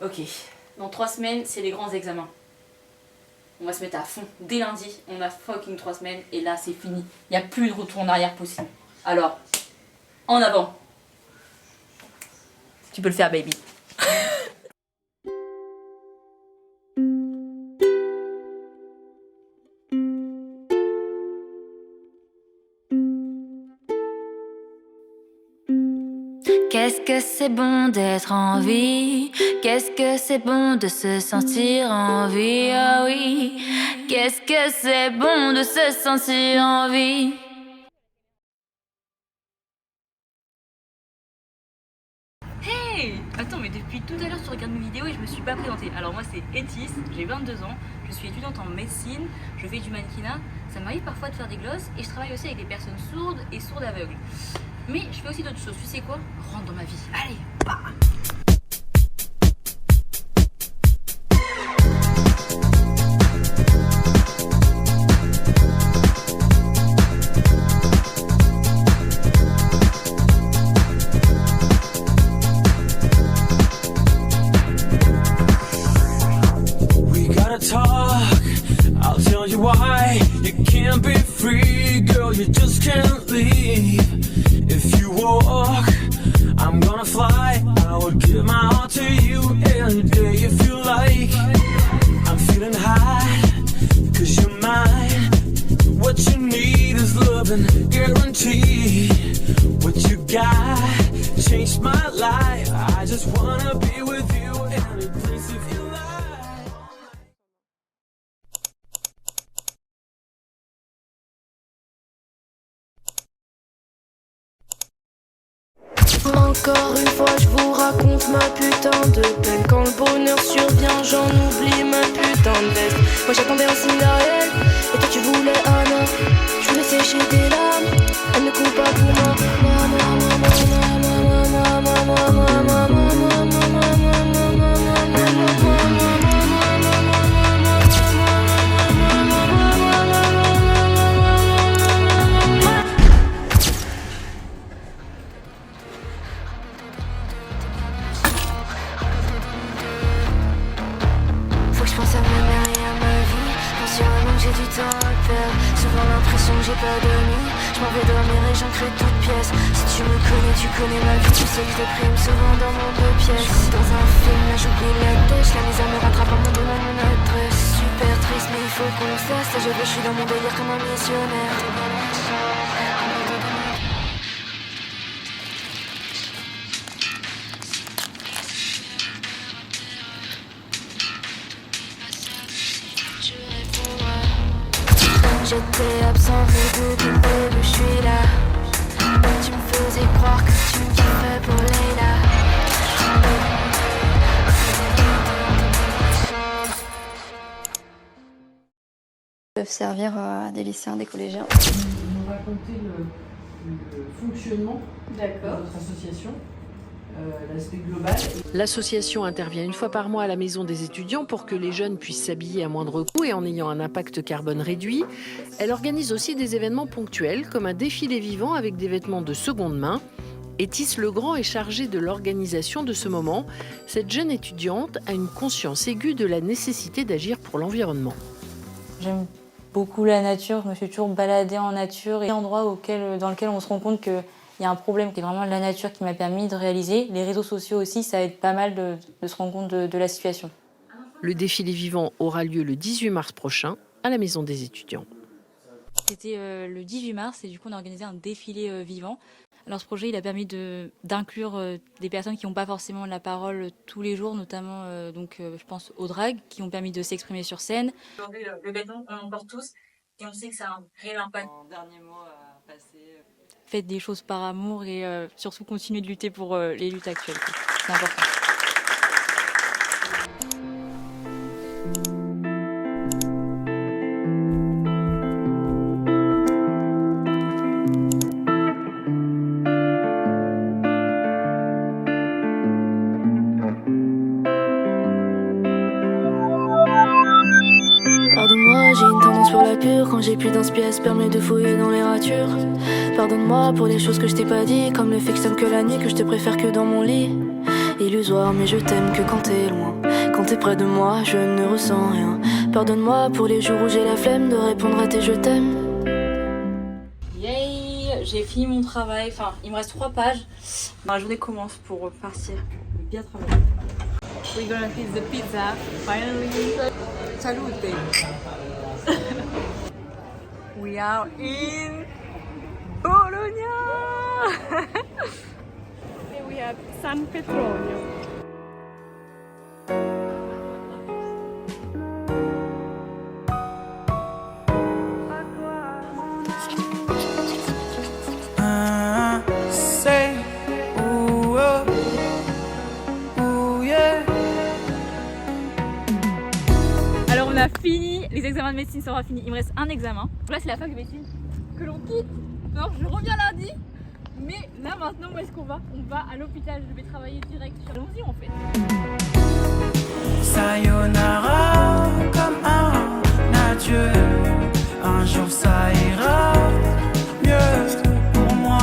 Ok, dans 3 semaines, c'est les grands examens. On va se mettre à fond. Dès lundi, on a fucking 3 semaines et là c'est fini. Il n'y a plus de retour en arrière possible. Alors, en avant. Tu peux le faire, baby. Qu'est-ce que c'est bon d'être en vie? Qu'est-ce que c'est bon de se sentir en vie? Ah oui, qu'est-ce que c'est bon de se sentir en vie? Hey! Attends, mais depuis tout à l'heure tu regardes mes vidéos et je me suis pas présentée. Alors moi c'est Etis, j'ai 22 ans, je suis étudiante en médecine, je fais du mannequinat. Ça m'arrive parfois de faire des glosses et je travaille aussi avec des personnes sourdes et sourdes aveugles. Mais je fais aussi d'autres choses, tu sais quoi? Rentre dans ma vie. Allez, bah. I'll tell you why you can't be free, girl, you just can't leave. If you walk, I'm gonna fly. I would give my heart to you any day if you like. I'm feeling high, cause you're mine. What you need is love and guarantee. What you got changed my life. I just wanna be with you any place if you like. Encore une fois je vous raconte ma putain de peine. Quand le bonheur survient j'en oublie ma putain de veste. Moi j'attendais un Cinderelle et toi tu voulais Anna. Je voulais sécher tes larmes, elle ne coule pas pour moi. Souvent l'impression que j'ai pas dormi. Je m'en vais dormir et j'en crée toute pièce. Si tu me connais, tu connais ma vie. Tu sais que je déprime souvent dans mon 2 pièces. Je suis dans un film, là j'oublie la tête. La misère me rattrape en me donnant mon adresse. Super triste mais il faut qu'on fasse. Là je suis dans mon délire comme un missionnaire. J'étais absent mais depuis le début je suis là. Tu me faisais croire que tu me kiffais pour Leila. Peuvent servir à des lycéens, des collégiens. Vous nous racontez le fonctionnement de votre association, l'aspect global. L'association intervient une fois par mois à la maison des étudiants pour que les jeunes puissent s'habiller à moindre coût et en ayant un impact carbone réduit. Elle organise aussi des événements ponctuels comme un défilé vivant avec des vêtements de seconde main. Etis Legrand est chargée de l'organisation de ce moment. Cette jeune étudiante a une conscience aiguë de la nécessité d'agir pour l'environnement. J'aime beaucoup la nature, je me suis toujours baladée en nature et endroits dans lesquels on se rend compte qu'il y a un problème qui est vraiment la nature qui m'a permis de réaliser. Les réseaux sociaux aussi, ça aide pas mal de se rendre compte de la situation. Le défilé vivant aura lieu le 18 mars prochain à la Maison des étudiants. C'était le 18 mars et du coup on a organisé un défilé vivant. Alors ce projet il a permis d'inclure des personnes qui n'ont pas forcément la parole tous les jours, notamment je pense aux drags qui ont permis de s'exprimer sur scène. Le béton on en porte tous et on sait que ça a un réel impact. En dernier mot à passer. Faites des choses par amour et surtout continuez de lutter pour les luttes actuelles. C'est important. Pardonne-moi, j'ai une tendance pour la pure. Quand j'ai plus d'inspi, elle se permet de fouiller dans les ratures. Pardonne-moi pour les choses que je t'ai pas dit, comme le fait que je t'aime que la nuit, que je te préfère que dans mon lit. illusoire, mais je t'aime que quand t'es loin. Quand t'es près de moi, je ne ressens rien. Pardonne-moi pour les jours où j'ai la flemme de répondre à tes je t'aime. Yay, j'ai fini mon travail, enfin il me reste 3 pages. Ma journée commence pour partir. J'ai bien travaillé. We're gonna eat the pizza, finally. Salute. We are in Bologna. And we have San Petronio. Say, ooh, ooh, yeah. Alors on a fini, les examens de médecine sont finis. Il me reste un examen. Là c'est la fac de médecine que l'on quitte. Alors je reviens lundi. Mais là maintenant où est-ce qu'on va? On va à l'hôpital, je vais travailler direct sur allons-y en fait. Sayonara comme un adieu. Un jour ça ira mieux pour moi.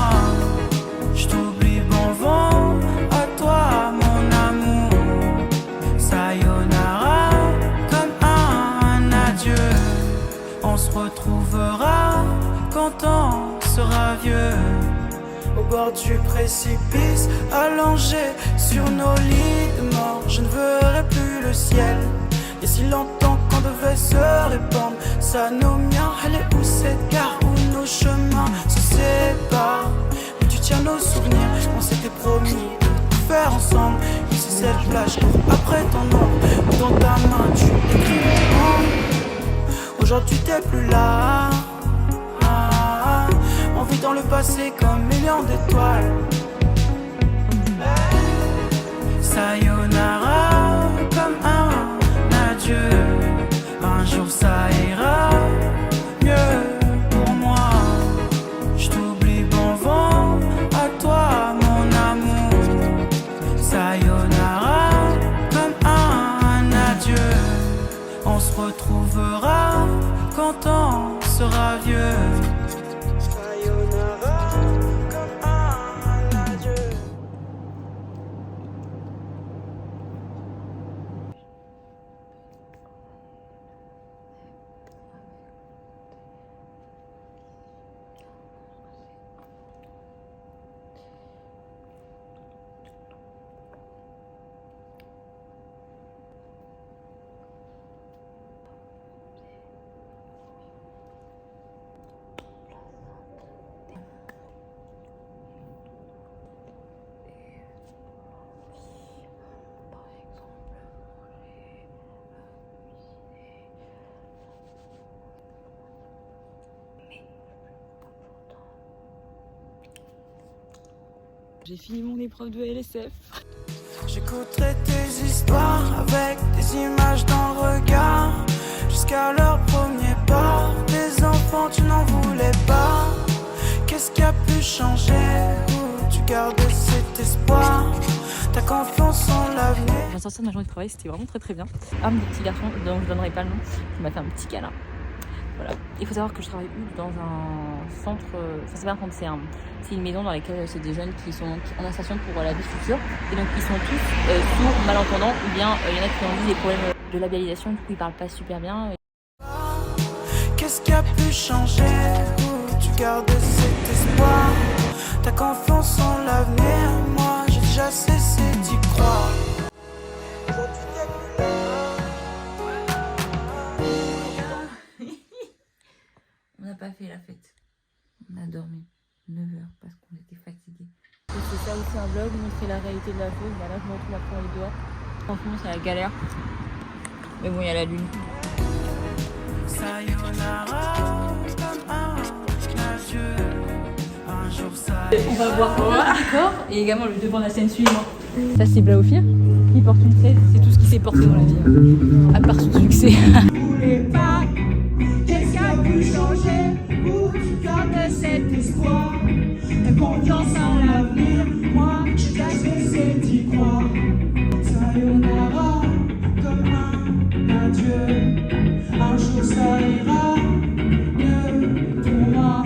Je t'oublie, bon vent à toi mon amour. Sayonara comme un adieu. On se retrouvera quand on sera vieux. Au bord du précipice, allongé sur nos lits de mort. Je ne verrai plus le ciel. Il y a si longtemps qu'on devait se répandre. Ça nous mien, elle est où cette gare où nos chemins se séparent? Mais tu tiens nos souvenirs, on s'était promis de tout faire ensemble. Ici cette plage, après ton nom, dans ta main tu écris mon nom. Aujourd'hui t'es plus là. On vit dans le passé comme millions d'étoiles. Sayonara comme un adieu. Un jour ça ira mieux pour moi. Je t'oublie, bon vent à toi mon amour. Sayonara comme un adieu. On se retrouvera quand on sera vieux. J'ai fini mon épreuve de LSF. J'écouterai tes histoires avec des images dans le regard. Jusqu'à leur premier pas. Des enfants tu n'en voulais pas. Qu'est-ce qui a pu changer? Où tu gardais cet espoir? Ta confiance en l'avenir. Je viens de sortir de ma journée de travail, c'était vraiment très bien. Un des petits garçons dont je donnerai pas le nom, qui m'a fait un petit câlin. Voilà. Il faut savoir que je travaille dans un centre, ça c'est pas un centre, c'est une maison dans laquelle c'est des jeunes qui sont en insertion pour la vie future. Et donc ils sont tous sourds, malentendants, ou bien il y en a qui ont eu des problèmes de labialisation, du coup ils parlent pas super bien. Qu'est-ce qui a pu changer? Où tu gardais cet espoir? Ta confiance en l'avenir, moi j'ai déjà cessé d'y croire. On n'a pas fait la fête. On a dormi 9 heures parce qu'on était fatigués. C'est ça aussi un vlog, montrer la réalité de la chose. Bah là je me retrouve après aller dehors. Franchement c'est la galère. Mais bon il y a la lune. On va voir le décor et également le devant de la scène suivante. Ça c'est Blaoufir qui porte une scène, c'est tout ce qui s'est porté dans la vie. À part son succès. Qu'est-ce qui a pu changer? Où tu gardes cet espoir? Et confiance en l'avenir, moi je t'ai cessé d'y croire. Sayonara comme un adieu. Un jour ça ira mieux pour moi.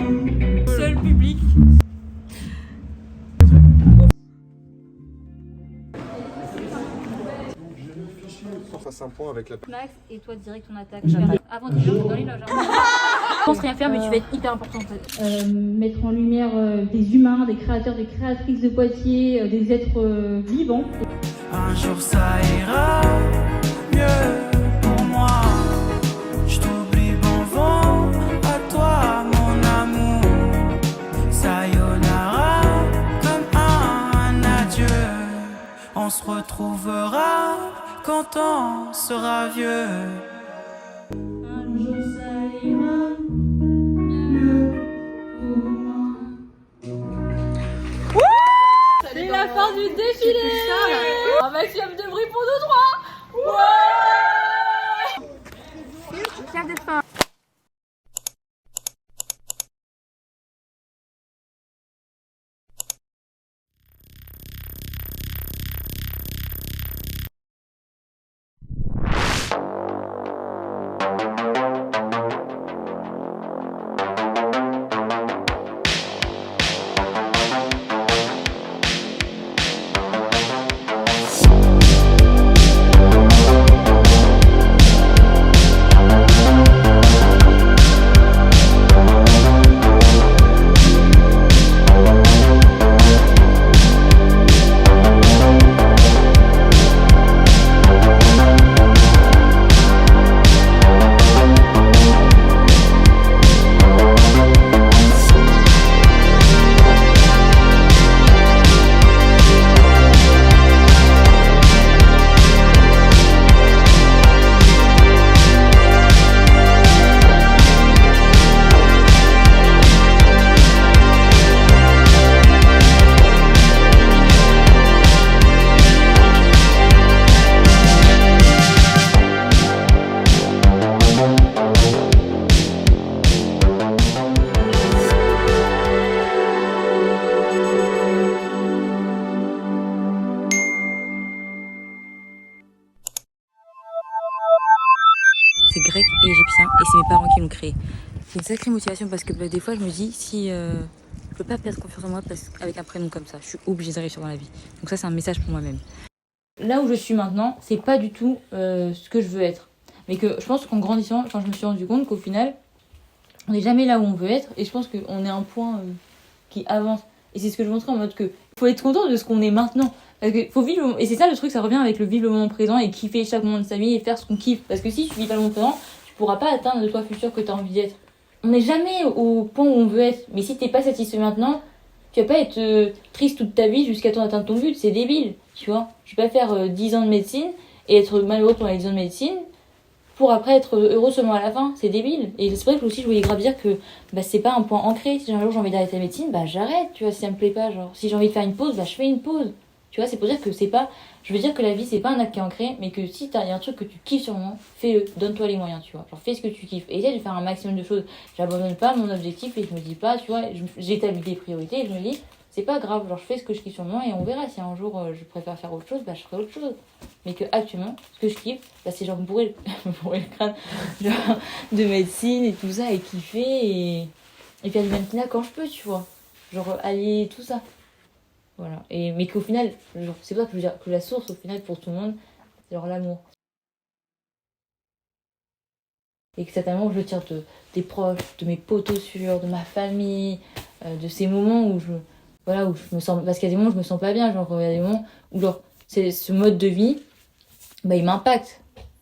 Seul public. réfléchis qu'on fasse un point avec la personne. Max, et toi direct on attaque. Avant 10 heures, dans les loges. Je pense rien faire, mais tu vas être hyper important en fait. Mettre en lumière des humains, des créateurs, des créatrices de Poitiers, des êtres vivants. Un jour ça ira mieux pour moi. Je t'oublie, bon vent à toi, mon amour. Sayonara, comme un adieu. On se retrouvera quand on sera vieux. Un jour ça ira mieux pour moi. C'est la fin du défilé. Un maximum de bruit pour nous trois. Ouais. Fière d'être fin. C'est grec et égyptien et c'est mes parents qui l'ont créé. C'est une sacrée motivation parce que des fois je me dis si je peux pas perdre confiance en moi avec un prénom comme ça, je suis obligée de réussir dans la vie. Donc ça c'est un message pour moi-même. Là où je suis maintenant, c'est pas du tout ce que je veux être. Mais que je pense qu'en grandissant, je me suis rendu compte qu'au final, on n'est jamais là où on veut être et je pense qu'on est un point qui avance. Et c'est ce que je montrais en mode que faut être content de ce qu'on est maintenant. Parce que faut vivre, et c'est ça le truc, ça revient avec le vivre le moment présent et kiffer chaque moment de sa vie et faire ce qu'on kiffe. Parce que si tu vis pas le moment présent, tu pourras pas atteindre le toi futur que tu as envie d'être. On n'est jamais au point où on veut être. Mais si t'es pas satisfait maintenant, tu vas pas être triste toute ta vie jusqu'à temps d'atteindre ton but. C'est débile, tu vois. Je vais pas faire 10 ans de médecine et être malheureux pendant les 10 ans de médecine pour après être heureux seulement à la fin. C'est débile. Et c'est vrai que aussi je voulais grave dire que c'est pas un point ancré. Si un jour j'ai envie d'arrêter la médecine, j'arrête, tu vois, si ça me plaît pas. Genre, si j'ai envie de faire une pause, je fais une pause. Tu vois, c'est pour dire que c'est pas... Je veux dire que la vie, c'est pas un acte qui est ancré, mais que si y a un truc que tu kiffes sûrement, fais-le, donne-toi les moyens, tu vois. Genre, fais ce que tu kiffes. Et essaie de faire un maximum de choses. J'abandonne pas mon objectif et je me dis pas, tu vois, j'établis des priorités et je me dis, c'est pas grave, genre, je fais ce que je kiffe sûrement et on verra. Si un jour je préfère faire autre chose, je ferai autre chose. Mais que actuellement, ce que je kiffe, c'est genre me bourrer le crâne genre, de médecine et tout ça, et kiffer et faire du mannequinat quand je peux, tu vois. Genre, allier tout ça. Voilà. Mais qu'au final, genre, c'est pas que je veux dire que la source, au final, pour tout le monde, c'est genre l'amour. Et que cet amour, je le tire des proches, de mes potos sûrs, de ma famille, de ces moments où où je me sens... Parce qu'il y a des moments où je me sens pas bien, genre, il y a des moments où, genre, c'est ce mode de vie, il m'impacte.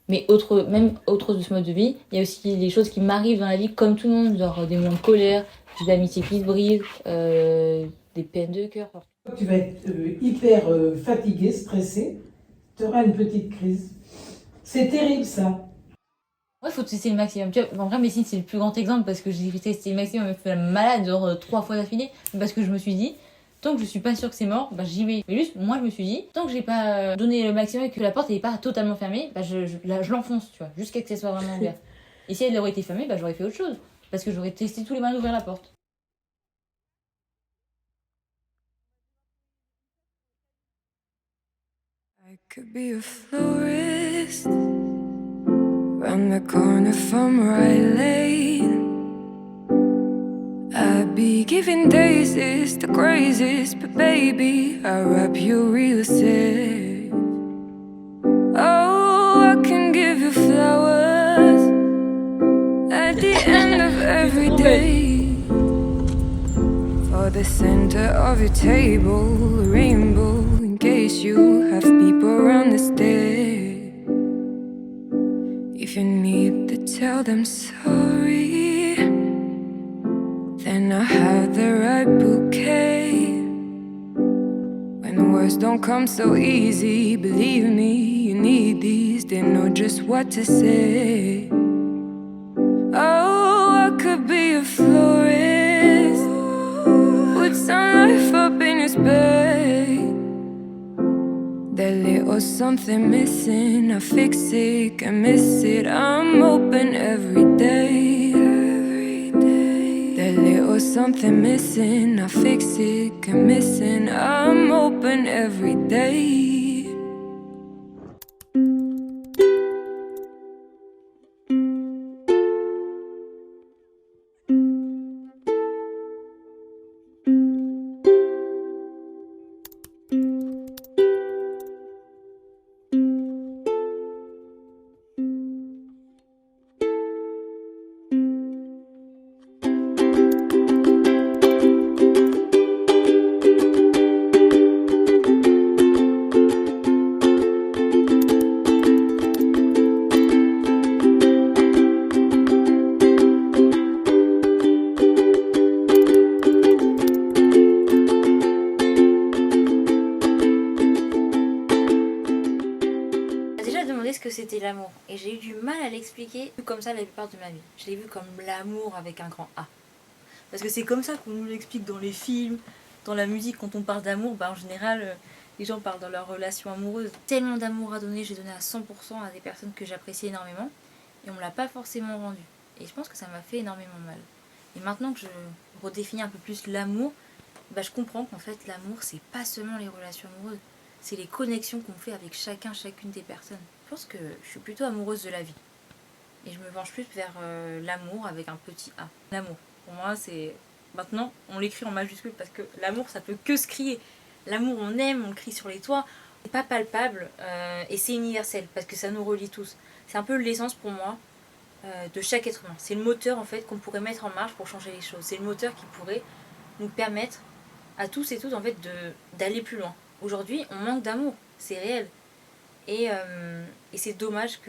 Mais même autre de ce mode de vie, il y a aussi des choses qui m'arrivent dans la vie comme tout le monde, genre des moments de colère, des amitiés qui se brisent, des peines de cœur. Tu vas être hyper fatigué, stressé, tu auras une petite crise. C'est terrible ça. Ouais, faut tester le maximum. Tu vois, en vrai, médecine, c'est le plus grand exemple parce que j'ai testé le maximum, me fait malade, genre 3 fois d'affilée. Parce que je me suis dit, tant que je suis pas sûre que c'est mort, j'y vais. Mais juste, moi, je me suis dit, tant que j'ai pas donné le maximum et que la porte n'est pas totalement fermée, je l'enfonce, tu vois, jusqu'à ce qu'elle soit vraiment ouverte. Et si elle aurait été fermée, j'aurais fait autre chose. Parce que j'aurais testé tous les moyens d'ouvrir la porte. I could be a florist round the corner from Rite Lane. I'd be giving daisies to crazies, but baby, I wrap you real safe. Oh, pray for the center of your table, a rainbow in case you have people around the stairs. If you need to tell them sorry, then I have the right bouquet. When the words don't come so easy, believe me, you need these, they know just what to say. Oh, I could be a florist, put some life up in your space. That little something missing, I fix it, can miss it. I'm open every day. That little something missing, I fix it, can miss it. I'm open every day. Ce que c'était l'amour et j'ai eu du mal à l'expliquer comme ça la plupart de ma vie. Je l'ai vu comme l'amour avec un grand A. Parce que c'est comme ça qu'on nous l'explique dans les films, dans la musique. Quand on parle d'amour, en général, les gens parlent dans leur relation amoureuse. Tellement d'amour à donner, j'ai donné à 100% à des personnes que j'apprécie énormément et on me l'a pas forcément rendu. Et je pense que ça m'a fait énormément mal. Et maintenant que je redéfinis un peu plus l'amour, je comprends qu'en fait l'amour c'est pas seulement les relations amoureuses, c'est les connexions qu'on fait avec chacune des personnes. Je pense que je suis plutôt amoureuse de la vie. Et je me penche plus vers l'amour avec un petit A. L'amour, pour moi, c'est... Maintenant, on l'écrit en majuscule parce que l'amour, ça peut que se crier. L'amour, on aime, on le crie sur les toits. C'est pas palpable et c'est universel parce que ça nous relie tous. C'est un peu l'essence pour moi de chaque être humain. C'est le moteur, en fait, qu'on pourrait mettre en marche pour changer les choses. C'est le moteur qui pourrait nous permettre à tous et toutes, en fait, d'aller plus loin. Aujourd'hui, on manque d'amour. C'est réel. Et c'est dommage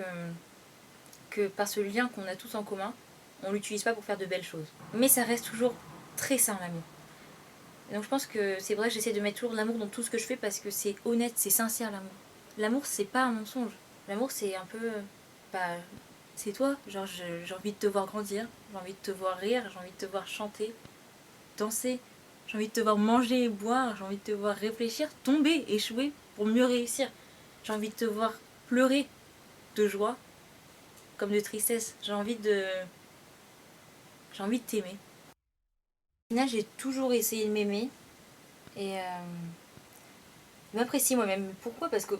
que par ce lien qu'on a tous en commun, on ne l'utilise pas pour faire de belles choses. Mais ça reste toujours très sain l'amour. Et donc je pense que c'est vrai, j'essaie de mettre toujours l'amour dans tout ce que je fais parce que c'est honnête, c'est sincère l'amour. L'amour c'est pas un mensonge. L'amour c'est un peu... c'est toi, genre j'ai envie de te voir grandir, j'ai envie de te voir rire, j'ai envie de te voir chanter, danser, j'ai envie de te voir manger et boire, j'ai envie de te voir réfléchir, tomber, échouer pour mieux réussir. J'ai envie de te voir pleurer de joie comme de tristesse. J'ai envie de t'aimer. Au final, j'ai toujours essayé de m'aimer et de m'apprécier moi-même. Pourquoi ? Parce que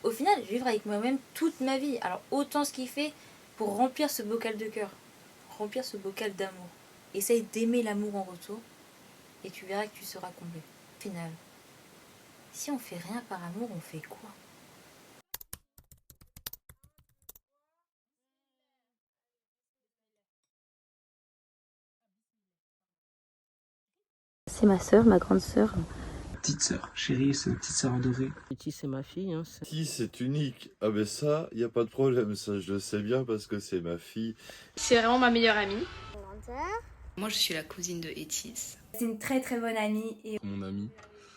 au final, vivre avec moi-même toute ma vie. Alors autant ce qu'il fait pour remplir ce bocal de cœur, remplir ce bocal d'amour. Essaye d'aimer l'amour en retour et tu verras que tu seras comblé. Au final, si on fait rien par amour, on fait quoi ? C'est ma sœur, ma grande sœur. Petite sœur, chérie, c'est ma petite sœur adorée. Betty, c'est ma fille. Betty, c'est unique. Ah ben ça, il n'y a pas de problème, ça je le sais bien parce que c'est ma fille. C'est vraiment ma meilleure amie. Moi je suis la cousine de Etis. C'est une très très bonne amie. Et... Mon amie.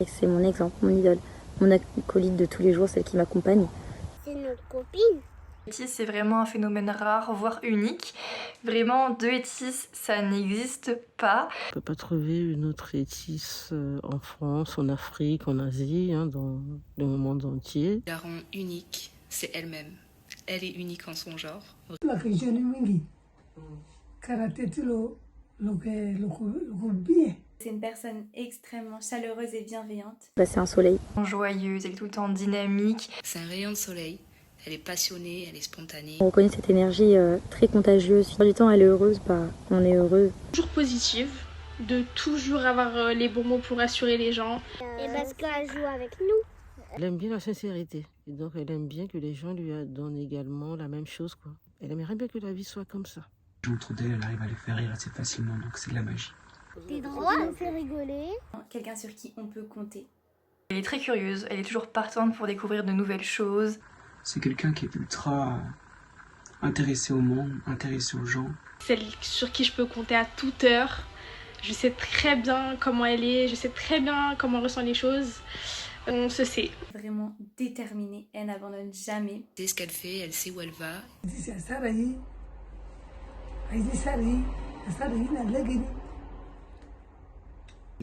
C'est mon exemple, mon idole. Mon acolyte de tous les jours, celle qui m'accompagne. C'est notre copine. Etis, c'est vraiment un phénomène rare, voire unique. Vraiment, deux Etis, ça n'existe pas. On ne peut pas trouver une autre Etis en France, en Afrique, en Asie, dans le monde entier. La rend unique, c'est elle-même. Elle est unique en son genre. C'est une personne extrêmement chaleureuse et bienveillante. C'est un soleil. Joyeuse, elle est tout le temps dynamique. C'est un rayon de soleil. Elle est passionnée, elle est spontanée. On reconnaît cette énergie très contagieuse. Du temps, elle est heureuse, on est heureux. Toujours positive, de toujours avoir les bons mots pour rassurer les gens. Et parce qu'elle joue avec nous. Elle aime bien la sincérité. Et donc, elle aime bien que les gens lui donnent également la même chose, quoi. Elle aimerait bien que la vie soit comme ça. Autour d'elle, elle arrive à les faire rire assez facilement, donc c'est de la magie. T'es drôle, ça me fait rigoler. Quelqu'un sur qui on peut compter. Elle est très curieuse, elle est toujours partante pour découvrir de nouvelles choses. C'est quelqu'un qui est ultra intéressé au monde, intéressé aux gens. Celle sur qui je peux compter à toute heure. Je sais très bien comment elle est, je sais très bien comment elle ressent les choses. On se sait. Vraiment déterminée, elle n'abandonne jamais. Elle sait ce qu'elle fait, elle sait où elle va.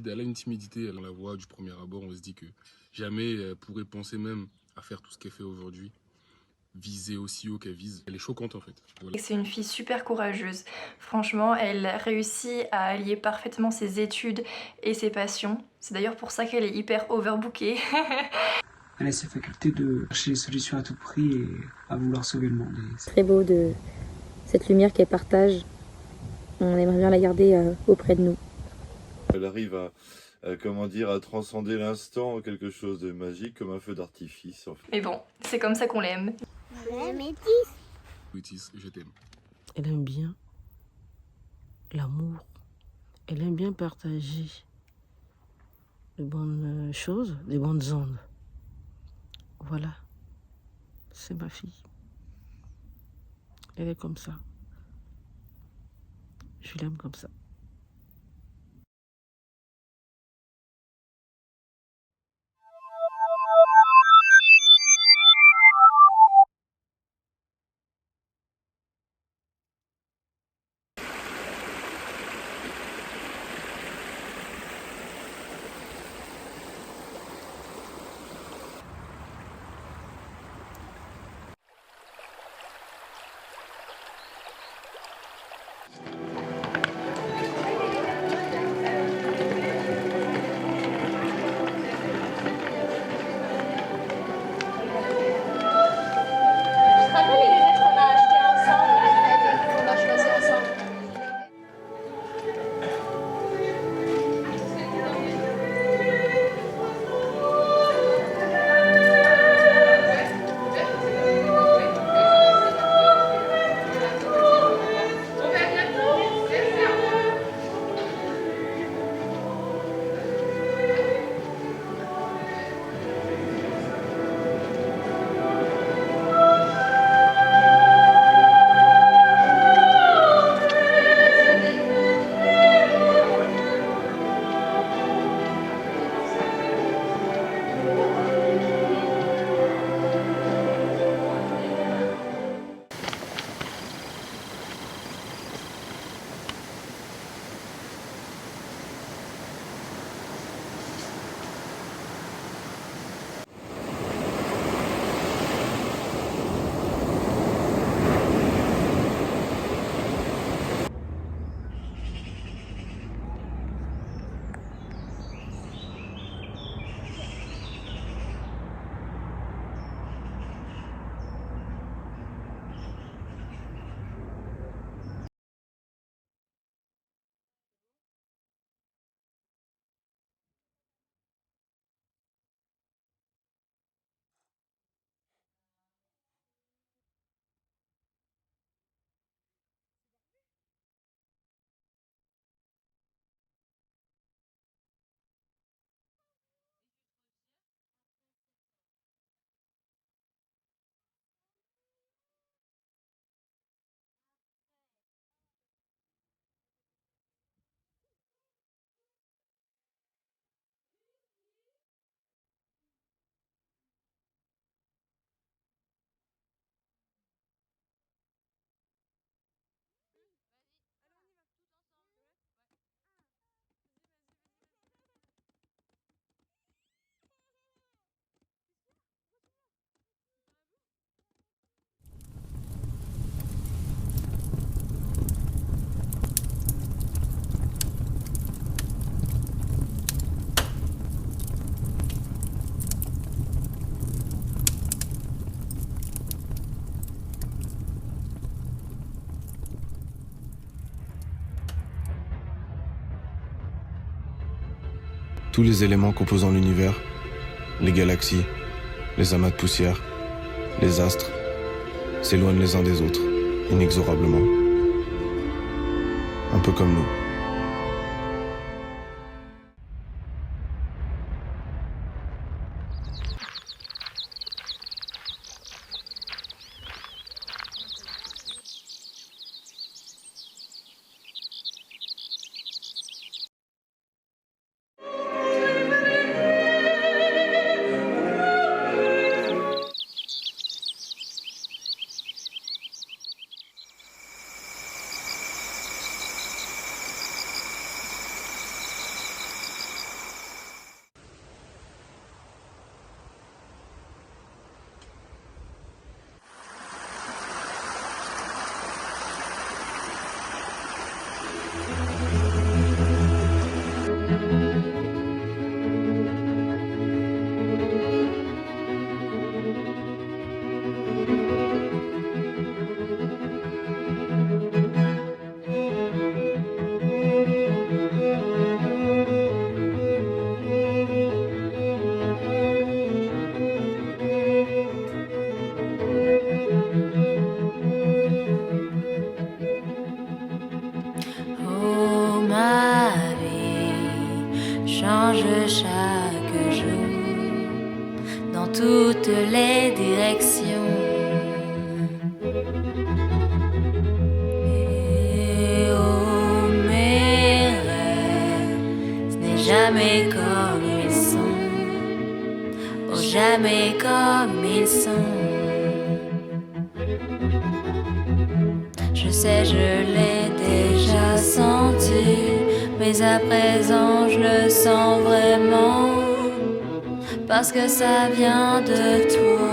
Elle a une timidité, elle la voit du premier abord, on se dit que jamais elle pourrait penser même à faire tout ce qu'elle fait aujourd'hui, viser aussi haut qu'elle vise. Elle est choquante en fait. Voilà. C'est une fille super courageuse. Franchement, elle réussit à allier parfaitement ses études et ses passions. C'est d'ailleurs pour ça qu'elle est hyper overbookée. Elle a ses facultés de chercher les solutions à tout prix et à vouloir sauver le monde. C'est très beau de cette lumière qu'elle partage. On aimerait bien la garder auprès de nous. Elle arrive à transcender l'instant en quelque chose de magique, comme un feu d'artifice. En fait. Mais bon, c'est comme ça qu'on l'aime. Métis, je t'aime. Elle aime bien l'amour. Elle aime bien partager de bonnes choses, des bonnes ondes. Voilà, c'est ma fille. Elle est comme ça. Je l'aime comme ça. Tous les éléments composant l'univers, les galaxies, les amas de poussière, les astres, s'éloignent les uns des autres, inexorablement. peu comme nous. Chaque jour, dans toutes les directions. Et oh mes rêves, ce n'est jamais comme ils sont. Oh jamais comme ils sont. Je sais, je l'ai déjà senti. Mais à présent je le sens vraiment, parce que ça vient de toi.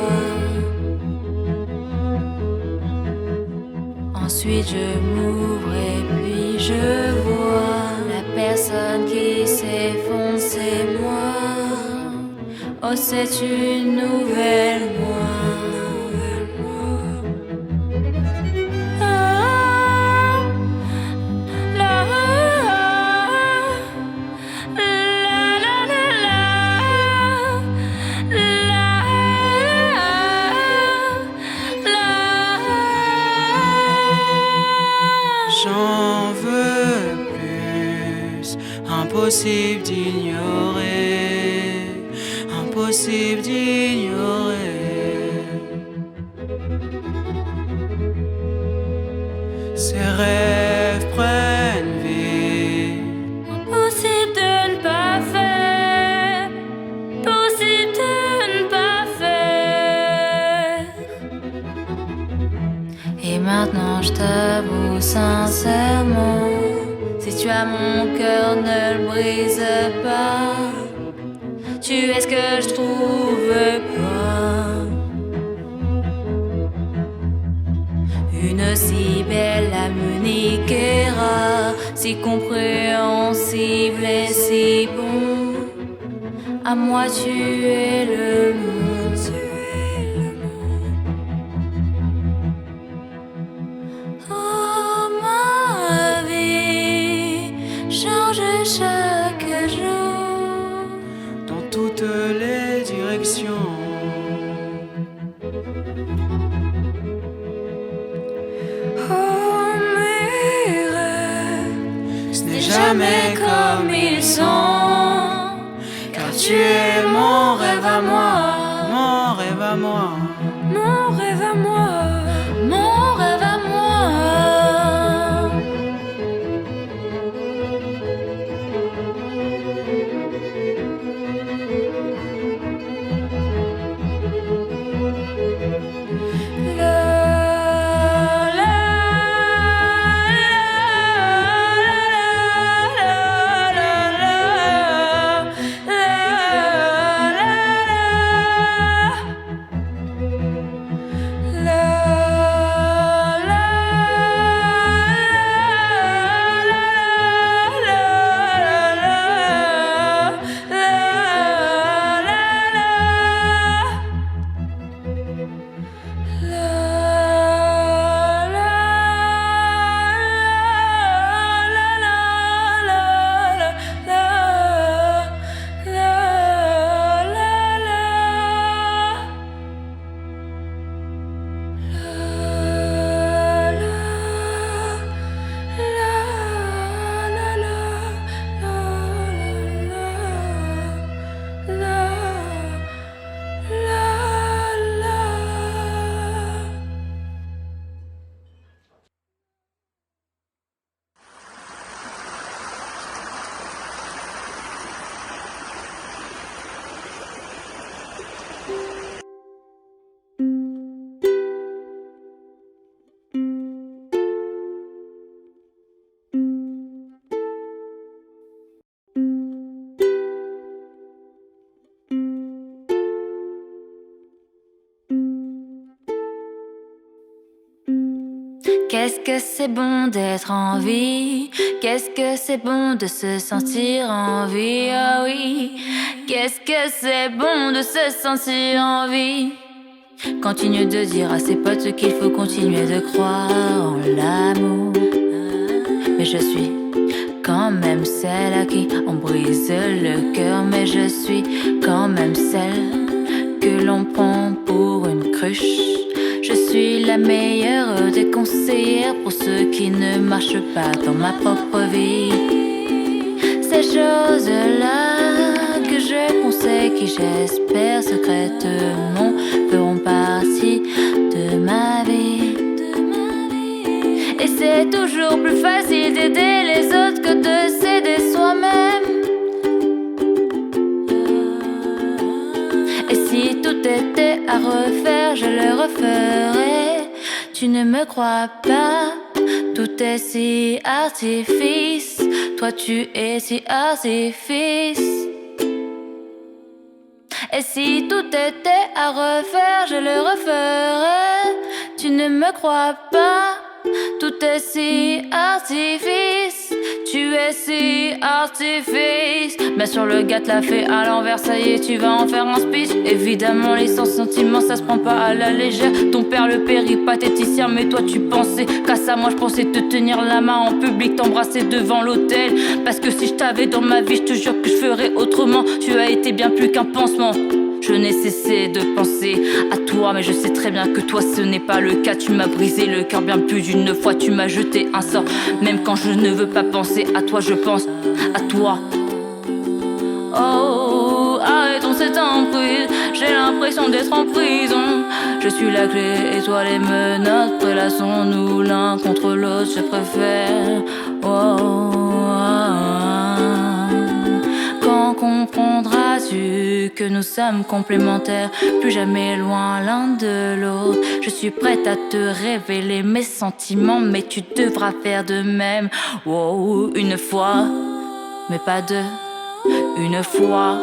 Ensuite je m'ouvre et puis je vois la personne qui s'effondre, c'est moi. Oh c'est une nouvelle moi. J'en veux plus, impossible d'ignorer, impossible d'ignorer. Ces rêves prennent vie. Impossible de ne pas faire, possible de ne pas faire. Et maintenant je t'avoue sincèrement, si tu as mon cœur, ne le brise pas. Tu es ce que je trouve pas. Une si belle âme unique et rare, si compréhensible et si bon. À moi tu es le monde. Chaque jour, dans toutes les directions. Oh mes rêves, ce n'est jamais comme ils sont, car tu es mon rêve à moi, mon rêve à moi, mon rêve à moi, mon rêve à moi. Qu'est-ce que c'est bon d'être en vie? Qu'est-ce que c'est bon de se sentir en vie? Ah oui, qu'est-ce que c'est bon de se sentir en vie? Continue de dire à ses potes qu'il faut continuer de croire en l'amour. Mais je suis quand même celle à qui on brise le cœur. Mais je suis quand même celle que l'on prend pour une cruche. Je suis la meilleure des conseillères pour ceux qui ne marchent pas dans ma propre vie. Ces choses-là que je conseille, qui j'espère secrètement feront partie de ma vie. Et c'est toujours plus facile d'aider les autres que de s'aider soi-même. Et si tout était à refaire, je le referais. Tu ne me crois pas, tout est si artifice. Toi tu es si artifice. Et si tout était à refaire, je le referais. Tu ne me crois pas, tout est si artifice. Tu es si artifice. Mais sur le gars te l'a fait à l'envers, ça y est, tu vas en faire un speech. Évidemment, les sentiments, ça se prend pas à la légère. Ton père, le péripatéticien, mais toi tu pensais qu'à ça. Moi je pensais te tenir la main en public, t'embrasser devant l'hôtel. Parce que si je t'avais dans ma vie, je te jure que je ferais autrement. Tu as été bien plus qu'un pansement. Je n'ai cessé de penser à toi, mais je sais très bien que toi ce n'est pas le cas. Tu m'as brisé le cœur bien plus d'une fois, tu m'as jeté un sort. Même quand je ne veux pas penser à toi, je pense à toi. Oh, arrêtons cette emprise, j'ai l'impression d'être en prison. Je suis la clé et toi les menottes, prélassons-nous l'un contre l'autre, je préfère. Quand comprendras-tu que nous sommes complémentaires, plus jamais loin l'un de l'autre. Je suis prête à te révéler mes sentiments, mais tu devras faire de même. Wow, une fois, mais pas deux. Une fois,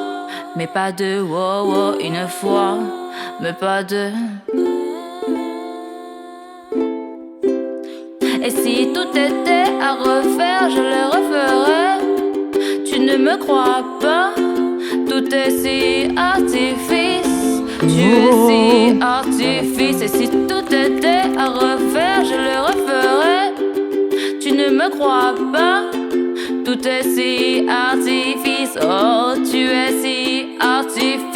mais pas deux. Wow, wow, une fois, mais pas deux. Et si tout était à refaire, je le referais. Tu ne me crois pas, tout est si artifice. Tu es si artifice. Et si tout était à refaire, je le referais. Tu ne me crois pas, tout est si artifice. Oh, tu es si artifice.